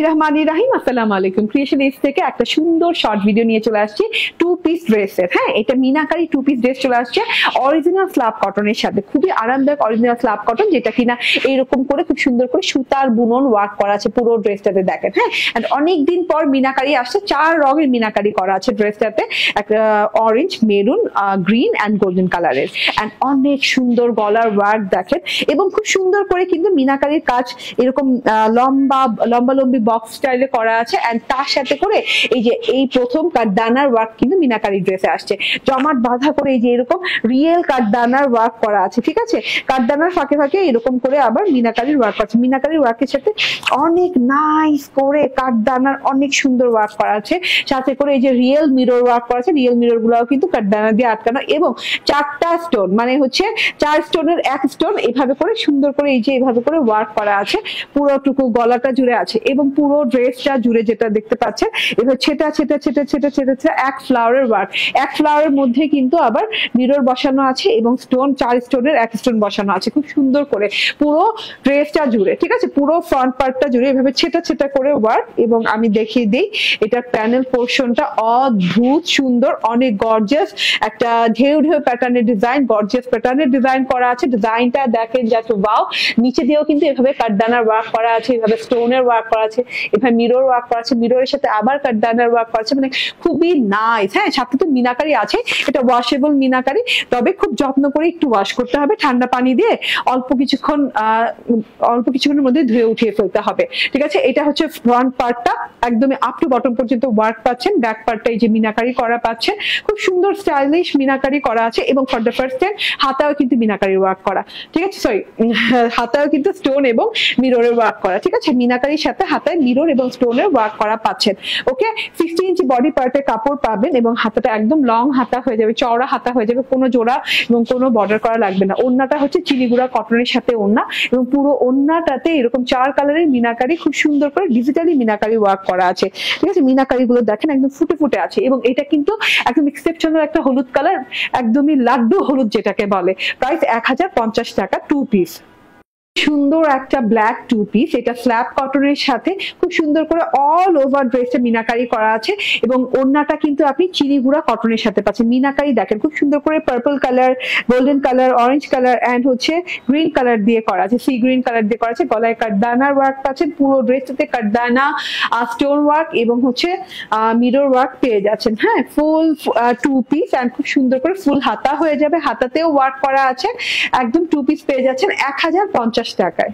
রহমানির রাহিম, আসসালামু আলাইকুম। ক্রিয়েশন এজ থেকে একটা সুন্দর শর্ট ভিডিও নিয়ে চলে আসছি টু পিস ড্রেসের। হ্যাঁ, এটা মিনাকারি টু পিস ড্রেস চলে আসছে অরিজিনাল স্ল্যাব কটনের সাথে। খুবই আরামদায়ক অরিজিনাল স্ল্যাব কটন, যেটা কিনা এইরকম করে খুব সুন্দর করে সুতার বুনন ওয়ার্ক করা আছে পুরো ড্রেসটাতে। দেখেন, হ্যাঁ, অনেকদিন পর মিনাকারি আসছে, 4 রঙের মিনাকারি করা আছে ড্রেসটাতে। একটা orange, maroon, green and golden কালারের। অ্যান্ড অনেক সুন্দর গলার ওয়ার্ক দেখেন, এবং খুব সুন্দর করে কিন্তু মিনাকারির কাজ এরকম লম্বা লম্বি বক্স স্টাইলে করা আছে। এন্ড তার সাথে করে এই যে এই প্রথম কাঠদানার ওয়ার্ক কিন্তু মিনাকারি ড্রেসে আসছে, জমাট বাঁধা করে এই যে এরকম রিয়েল কাঠদানার ওয়ার্ক করা আছে। ঠিক আছে, কাঠদানার ফাঁকে ফাঁকে এরকম করে আবার মিনাকারির ওয়ার্ক আছে। মিনাকারির ওয়ার্কের সাথে অনেক নাইস করে কাঠদানার অনেক সুন্দর ওয়ার্ক করা আছে, সাথে করে এই যে রিয়েল মিরর ওয়ার্ক করা আছে। রিয়েল মিরর গুলাও কিন্তু কাঠদানা দিয়ে আটকানো, এবং 4টা স্টোন, মানে হচ্ছে 4 স্টোনের 1 স্টোন, এভাবে করে সুন্দর করে এই যে এভাবে করে ওয়ার্ক করা আছে পুরোটুকু গলাটা জুড়ে আছে। এবং পুরো ড্রেসটা জুড়ে যেটা দেখতে পাচ্ছেন, এবার ছেটা ছেটা ছেটা ছেটা ছেটা ছেটা এক ফ্লাওয়ারের ওয়ার্ক। এক ফ্লাওয়ারের মধ্যে কিন্তু আবার মিরর বসানো আছে, এবং স্টোন 4 স্টোনের 1 স্টোন বসানো আছে খুব সুন্দর করে পুরো ড্রেসটা জুড়ে। ঠিক আছে, পুরো ফ্রন্ট পার্টটা জুড়ে এভাবে ছেটা ছেটা করে ওয়ার্ক। এবং আমি দেখিয়ে দিই, এটা প্যানেল পোর্শনটা অদ্ভুত সুন্দর, অনেক গর্জিয়াস একটা ঢেউ ঢেউ প্যাটার্নের ডিজাইন, গর্জিয়াস প্যাটার্নের ডিজাইন করা আছে। ডিজাইনটা দেখেন জাস্ট ওয়াও। নিচে দিয়েও কিন্তু এভাবে কাঠদানার ওয়ার্ক করা আছে, এভাবে স্টোনের ওয়ার্ক করা আছে, এভাবে মিরর ওয়ার্ক করা আছে, মিররের সাথে আবার কাঠদানার ওয়ার্ক করা আছে। মানে খুবই নাইস। হ্যাঁ, সাথে তো মিনাকারি আছে, এটা ওয়াশেবল মিনাকারি, তবে খুব যত্ন করে একটু ওয়াশ করতে হবে ঠান্ডা পানি দিয়ে, অল্প কিছুক্ষণের মধ্যে ধুয়ে উঠিয়ে ফেলতে হবে। ঠিক আছে, এটা হচ্ছে ফ্রন্ট পার্টটা, একদমই আপ টু বটম পর্যন্ত ওয়ার্ক পাচ্ছেন। ব্যাক পার্টটা এই যে মিনাকারি করা পাচ্ছেন, খুব সুন্দর স্টাইলিশ মিনাকারি করা আছে। এবং ফর দ্য ফার্স্ট টাইম হাতাও কিন্তু মিনাকারি ওয়ার্ক করা। ঠিক আছে, সরি, হাতাও কিন্তু স্টোন এবং মিররের ওয়ার্ক করা। ঠিক আছে, মিনাকারির সাথে হাতায় মিরর এবং স্টোনের ওয়ার্ক করা পাচ্ছেন। ওকে, 60 ইঞ্চি বডি পার্টের কাপড় পাবেন, এবং হাতাটা একদম লং হাতা হয়ে যাবে, চওড়া হাতা হয়ে যাবে, কোনো জোড়া এবং কোনো বর্ডার করা লাগবে না। ওড়নাটা হচ্ছে চিনিগুড়া কটনের সাথে ওড়না, এবং পুরো ওড়নাটাতে এরকম 4 কালারের মিনাকারি খুব সুন্দর করে ডিজিটালি মিনাকারি ওয়ার্ক করা আছে। ঠিক আছে, মিনাকারি গুলো দেখেন একদম ফুটে ফুটে আছে। এবং এটা কিন্তু একদম এক্সেপশনাল একটা হলুদ কালার, একদমই লাড্ডু হলুদ যেটাকে বলে। প্রাইস 1050 টাকা, 2 পিস। সুন্দর একটা ব্ল্যাক 2 পিস, এটা স্ল্যাব কটনের সাথে খুব সুন্দর করে অল ওভার ড্রেসটা মিনাকারি করা আছে। এবং ওড়নাটা কিন্তু আপনি চিনিগুড়া কটনের সাথে পাচ্ছেন। মিনাকারি দেখেন খুব সুন্দর করে purple colour, golden colour, orange colour and হচ্ছে গ্রিন কালার দিয়ে করা আছে, সি গ্রিন কালার দিয়ে করা আছে। গলায় কাঠদানার ওয়ার্ক পাচ্ছেন, পুরো ড্রেসটাতে কাঠদানা, স্টোন ওয়ার্ক এবং হচ্ছে মিরর ওয়ার্ক পেয়ে যাচ্ছেন। হ্যাঁ, ফুল 2 পিস অ্যান্ড খুব সুন্দর করে ফুল হাতা হয়ে যাবে, হাতাতেও ওয়ার্ক করা আছে। একদম 2 পিস পেয়ে যাচ্ছেন 1050 টাকায়।